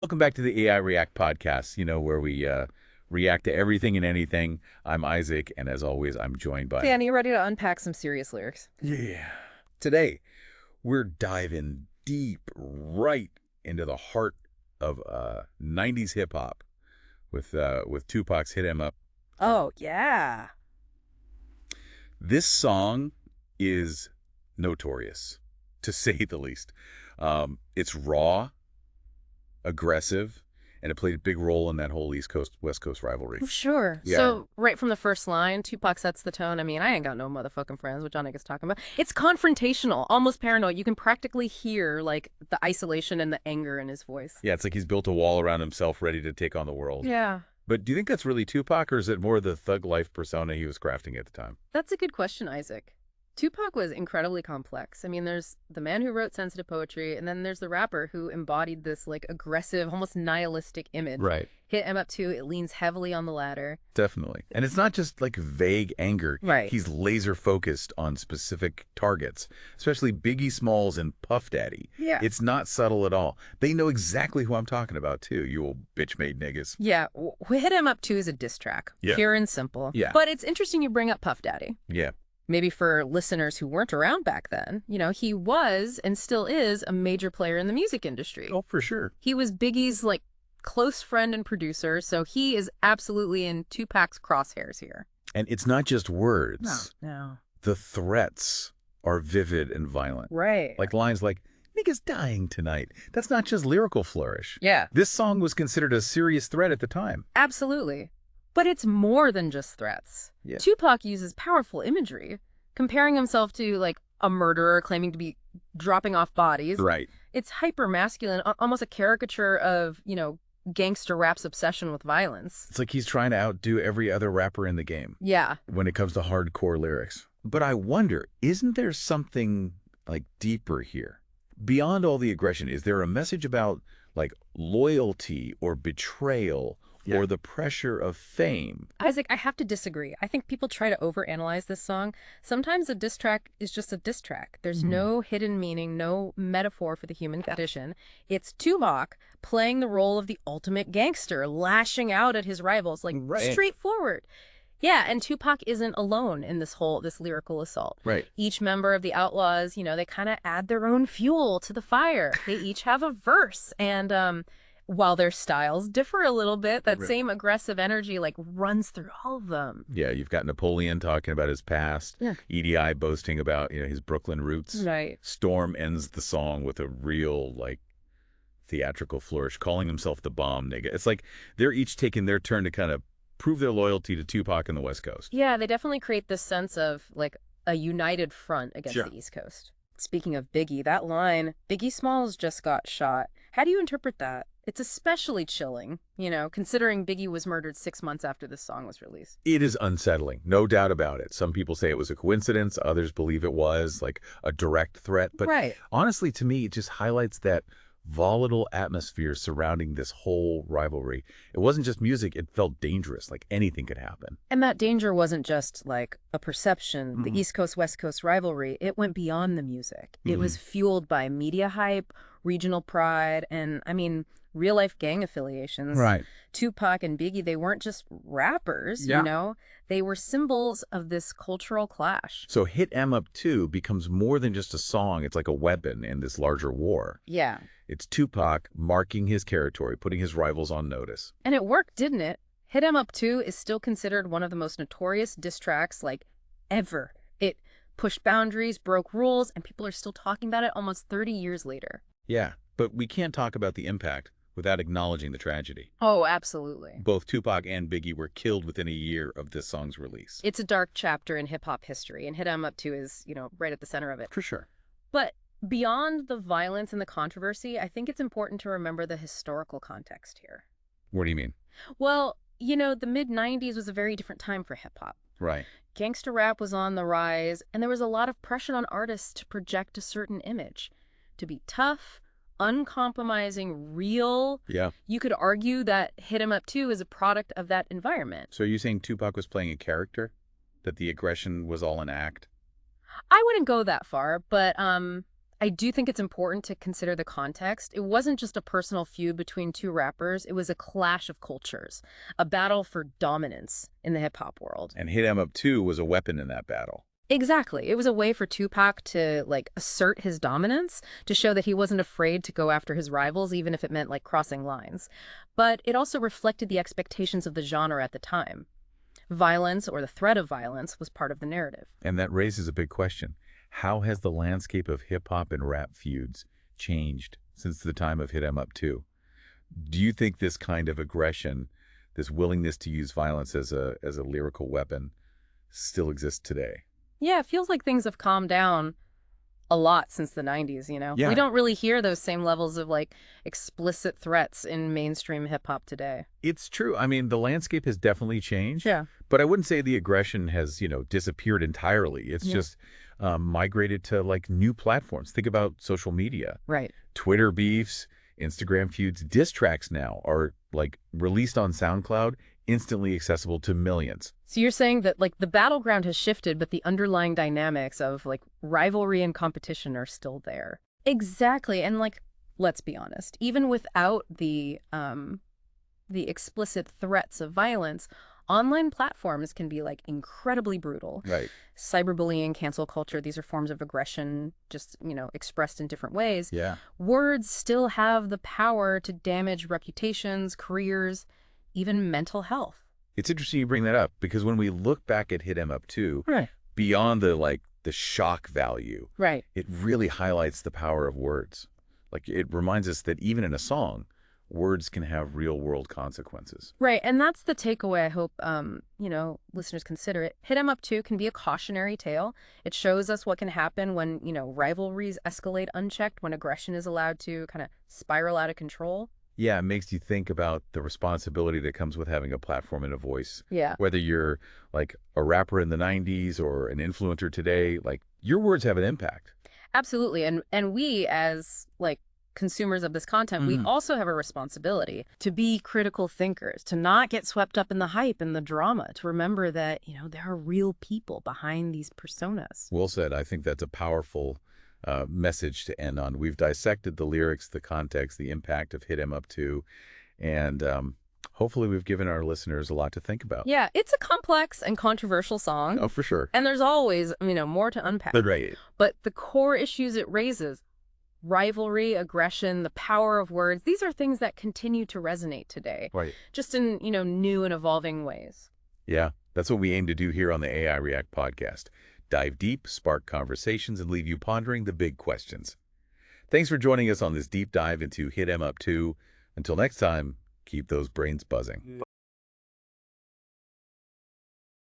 Welcome back to the AI React podcast, where we react to everything and anything. I'm Isaac, and as always, I'm joined by... Danny, ready to unpack some serious lyrics? Yeah. Today, we're diving deep right into the heart of 90s hip-hop with Tupac's Hit 'Em Up. Oh, yeah. This song is notorious, to say the least. It's raw, aggressive, and it played a big role in that whole East Coast West Coast rivalry. Sure. Yeah. So, right from the first line, Tupac sets the tone. I mean, I ain't got no motherfucking friends, what John niggas talking about. It's confrontational, almost paranoid. You can practically hear, like, the isolation and the anger in his voice. Yeah, it's like he's built a wall around himself ready to take on the world. Yeah. But do you think that's really Tupac, or is it more the thug life persona he was crafting at the time? That's a good question, Isaac. Tupac was incredibly complex. I mean, there's the man who wrote sensitive poetry, and then there's the rapper who embodied this, like, aggressive, almost nihilistic image. Right. Hit 'Em Up 2, it leans heavily on the latter. Definitely. And it's not just like vague anger. Right. He's laser focused on specific targets, especially Biggie Smalls and Puff Daddy. Yeah. It's not subtle at all. They know exactly who I'm talking about, too, you old bitch-made niggas. Yeah, Hit 'Em Up 2 is a diss track. Yeah. Pure and simple. Yeah. But it's interesting you bring up Puff Daddy. Yeah. Maybe for listeners who weren't around back then, he was and still is a major player in the music industry. Oh, for sure. He was Biggie's, like, close friend and producer, so he is absolutely in Tupac's crosshairs here. And it's not just words. No. The threats are vivid and violent. Right. Like lines like, niggas dying tonight. That's not just lyrical flourish. Yeah. This song was considered a serious threat at the time. Absolutely. But it's more than just threats. Yeah. Tupac uses powerful imagery, comparing himself to, like, a murderer claiming to be dropping off bodies. Right. It's hyper-masculine, almost a caricature of, gangster rap's obsession with violence. It's like he's trying to outdo every other rapper in the game Yeah. when it comes to hardcore lyrics. But I wonder, isn't there something like deeper here? Beyond all the aggression, is there a message about like loyalty or betrayal or the pressure of fame? Isaac, I have to disagree. I think people try to overanalyze this song. Sometimes a diss track is just a diss track. There's no hidden meaning, no metaphor for the human condition. It's Tupac playing the role of the ultimate gangster, lashing out at his rivals, like straightforward. Yeah, and Tupac isn't alone in this lyrical assault. Right. Each member of the Outlaws, they kind of add their own fuel to the fire. They each have a verse, and while their styles differ a little bit, that same aggressive energy like runs through all of them. Yeah, you've got Napoleon talking about his past. Yeah. EDI boasting about, his Brooklyn roots. Right. Storm ends the song with a real, like, theatrical flourish, calling himself the bomb nigga. It's like they're each taking their turn to kind of prove their loyalty to Tupac and the West Coast. Yeah, they definitely create this sense of like a united front against the East Coast. Speaking of Biggie, that line, Biggie Smalls just got shot. How do you interpret that? It's especially chilling, considering Biggie was murdered 6 months after this song was released. It is unsettling, no doubt about it. Some people say it was a coincidence. Others believe it was like a direct threat. But honestly, to me, it just highlights that volatile atmosphere surrounding this whole rivalry. It wasn't just music. It felt dangerous, like anything could happen. And that danger wasn't just like a perception, the East Coast, West Coast rivalry. It went beyond the music. It was fueled by media hype, regional pride, and real-life gang affiliations. Right. Tupac and Biggie, they weren't just rappers, They were symbols of this cultural clash. So Hit 'Em Up 2 becomes more than just a song. It's like a weapon in this larger war. Yeah. It's Tupac marking his territory, putting his rivals on notice. And it worked, didn't it? Hit 'Em Up 2 is still considered one of the most notorious diss tracks, like, ever. It pushed boundaries, broke rules, and people are still talking about it almost 30 years later. Yeah, but we can't talk about the impact without acknowledging the tragedy. Oh, absolutely. Both Tupac and Biggie were killed within a year of this song's release. It's a dark chapter in hip-hop history, and Hit 'Em Up 2 is, right at the center of it. For sure. But beyond the violence and the controversy, I think it's important to remember the historical context here. What do you mean? Well, the mid-90s was a very different time for hip-hop. Right. Gangster rap was on the rise, and there was a lot of pressure on artists to project a certain image, to be tough, uncompromising, real. Yeah. You could argue that Hit 'Em Up 2 is a product of that environment. So are you saying Tupac was playing a character? That the aggression was all an act? I wouldn't go that far, but I do think it's important to consider the context. It wasn't just a personal feud between two rappers. It was a clash of cultures, a battle for dominance in the hip-hop world. And Hit 'Em Up 2 was a weapon in that battle. Exactly. It was a way for Tupac to, like, assert his dominance, to show that he wasn't afraid to go after his rivals, even if it meant, like, crossing lines. But it also reflected the expectations of the genre at the time. Violence, or the threat of violence, was part of the narrative. And that raises a big question. How has the landscape of hip-hop and rap feuds changed since the time of Hit 'Em Up 2? Do you think this kind of aggression, this willingness to use violence as a lyrical weapon, still exists today? Yeah, it feels like things have calmed down a lot since the 90s, you know? Yeah. We don't really hear those same levels of, like, explicit threats in mainstream hip-hop today. It's true. I mean, the landscape has definitely changed. Yeah. But I wouldn't say the aggression has, disappeared entirely. It's just migrated to, like, new platforms. Think about social media. Right. Twitter beefs, Instagram feuds, diss tracks now are, like, released on SoundCloud, instantly accessible to millions. So you're saying that, like, the battleground has shifted, but the underlying dynamics of, like, rivalry and competition are still there. Exactly. And, like, let's be honest, even without the explicit threats of violence, online platforms can be, like, incredibly brutal. Right. Cyberbullying, cancel culture, these are forms of aggression, just, expressed in different ways. Yeah. Words still have the power to damage reputations, careers, even mental health. It's interesting you bring that up, because when we look back at Hit 'Em Up 2, Right. beyond the shock value, Right. it really highlights the power of words. Like, it reminds us that even in a song, words can have real-world consequences. Right, and that's the takeaway I hope, listeners consider it. Hit 'Em Up 2 can be a cautionary tale. It shows us what can happen when, rivalries escalate unchecked, when aggression is allowed to kind of spiral out of control. Yeah, it makes you think about the responsibility that comes with having a platform and a voice. Yeah. Whether you're, like, a rapper in the 90s or an influencer today, like, your words have an impact. Absolutely, and we as, like, consumers of this content, we also have a responsibility to be critical thinkers, to not get swept up in the hype and the drama, to remember that, there are real people behind these personas. Well said. I think that's a powerful message to end on. We've dissected the lyrics, the context, the impact of Hit 'Em Up 2, and hopefully we've given our listeners a lot to think about. Yeah, it's a complex and controversial song. Oh, for sure. And there's always, more to unpack. Right. But the core issues it raises, rivalry, aggression, the power of words, these are things that continue to resonate today. Right. Just in, new and evolving ways. Yeah, that's what we aim to do here on the AI React podcast. Dive deep, spark conversations, and leave you pondering the big questions. Thanks for joining us on this deep dive into Hit 'Em Up 2. Until next time, keep those brains buzzing.